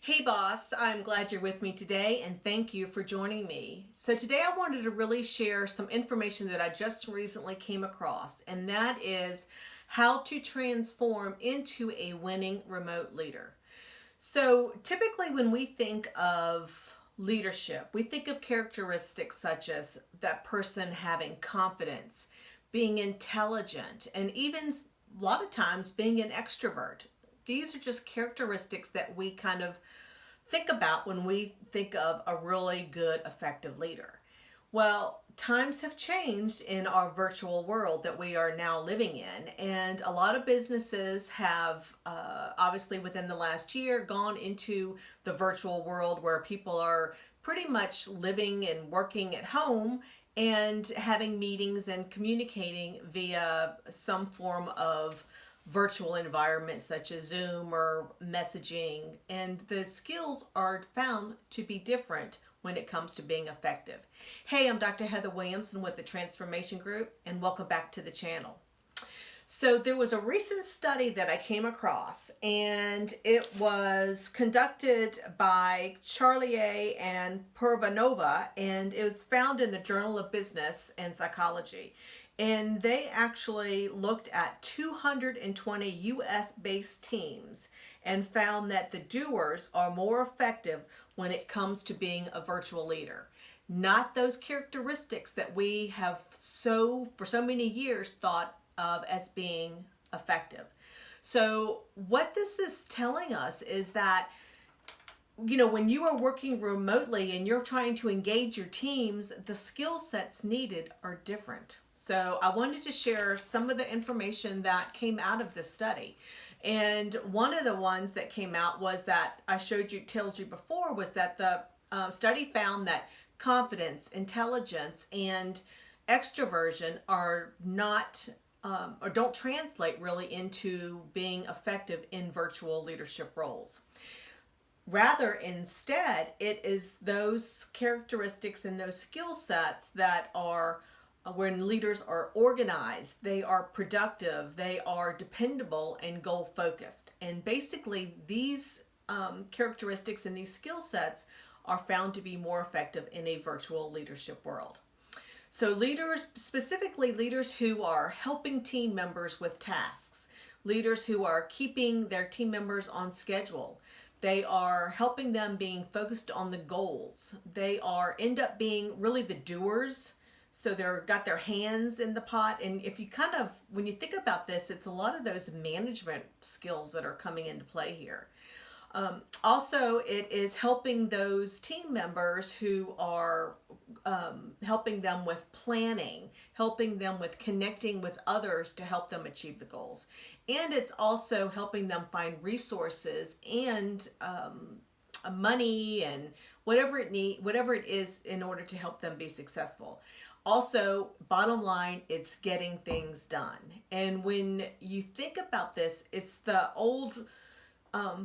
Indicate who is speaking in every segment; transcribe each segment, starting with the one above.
Speaker 1: Hey boss, I'm glad you're with me today and thank you for joining me. So today I wanted to really share some information that I just recently came across, and that is how to transform into a winning remote leader. So typically when we think of leadership, we think of characteristics such as that person having confidence, being intelligent, and even a lot of times being an extrovert. These are just characteristics that we kind of think about when we think of a really good, effective leader. Well, times have changed in our virtual world that we are now living in, and a lot of businesses have obviously within the last year gone into the virtual world where people are pretty much living and working at home and having meetings and communicating via some form of virtual environments such as Zoom or messaging, and the skills are found to be different when it comes to being effective. Hey, I'm Dr. Heather Williamson with the Transformation Group, and welcome back to the channel. So there was a recent study that I came across, and it was conducted by Charlier and Purvanova, and it was found in the Journal of Business and Psychology. And they actually looked at 220 US based teams and found that the doers are more effective when it comes to being a virtual leader. Not those characteristics that we have for so many years thought of as being effective. So what this is telling us is that when you are working remotely and you're trying to engage your teams, the skill sets needed are different. So I wanted to share some of the information that came out of this study. And one of the ones that came out was that I told you before, was that the study found that confidence, intelligence, and extroversion are not or don't translate really into being effective in virtual leadership roles. Rather, instead, it is those characteristics and those skill sets that are when leaders are organized, they are productive, they are dependable and goal focused. And basically these characteristics and these skill sets are found to be more effective in a virtual leadership world. So leaders, specifically leaders who are helping team members with tasks, leaders who are keeping their team members on schedule, they are helping them being focused on the goals. They end up being really the doers. So they're got their hands in the pot. And if you when you think about this, it's a lot of those management skills that are coming into play here. Also, it is helping those team members who are helping them with planning, helping them with connecting with others to help them achieve the goals. And it's also helping them find resources and money and whatever it is in order to help them be successful. Also, bottom line, it's getting things done. And when you think about this, it's the old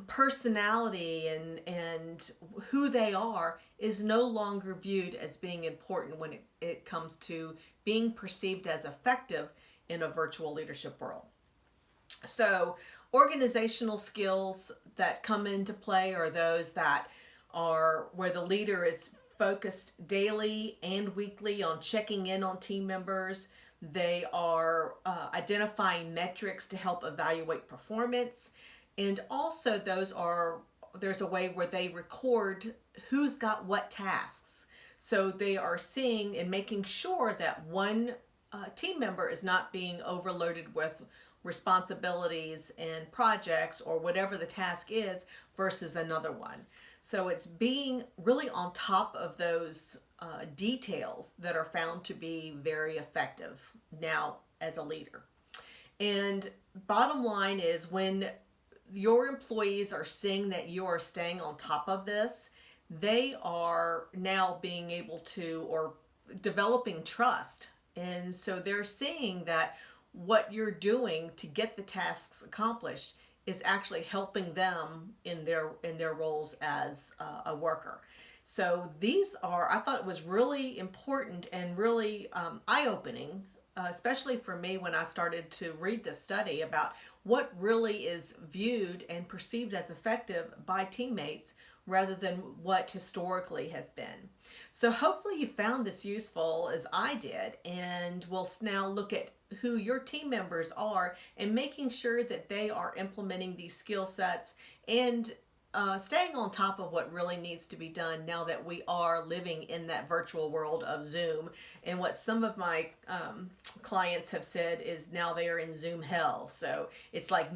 Speaker 1: personality and who they are is no longer viewed as being important when it comes to being perceived as effective in a virtual leadership world. So organizational skills that come into play are those that are where the leader is focused daily and weekly on checking in on team members. They are identifying metrics to help evaluate performance. And also there's a way where they record who's got what tasks. So they are seeing and making sure that one team member is not being overloaded with responsibilities and projects or whatever the task is versus another one. So it's being really on top of those details that are found to be very effective now as a leader. And bottom line is when your employees are seeing that you are staying on top of this, they are now being able to or developing trust. And so they're seeing that what you're doing to get the tasks accomplished is actually helping them in their roles as a worker. So I thought it was really important and really eye-opening, especially for me when I started to read this study about what really is viewed and perceived as effective by teammates rather than what historically has been. So hopefully you found this useful as I did, and we'll now look at who your team members are and making sure that they are implementing these skill sets and staying on top of what really needs to be done now that we are living in that virtual world of Zoom. And what some of my clients have said is now they are in Zoom hell. So it's like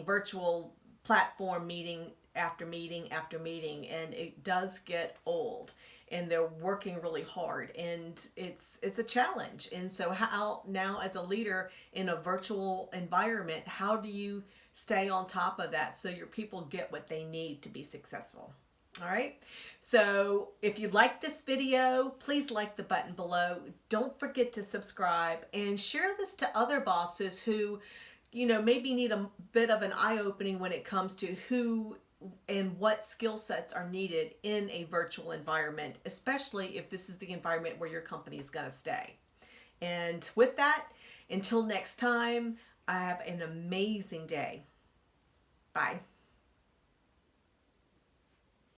Speaker 1: virtual platform meeting after meeting after meeting, and it does get old. And they're working really hard, and it's a challenge. And so how now, as a leader in a virtual environment, how do you stay on top of that so your people get what they need to be successful? All right. So if you like this video, please like the button below. Don't forget to subscribe and share this to other bosses who, maybe need a bit of an eye-opening when it comes to who and what skill sets are needed in a virtual environment, especially if this is the environment where your company is going to stay. And with that, until next time, have an amazing day. Bye.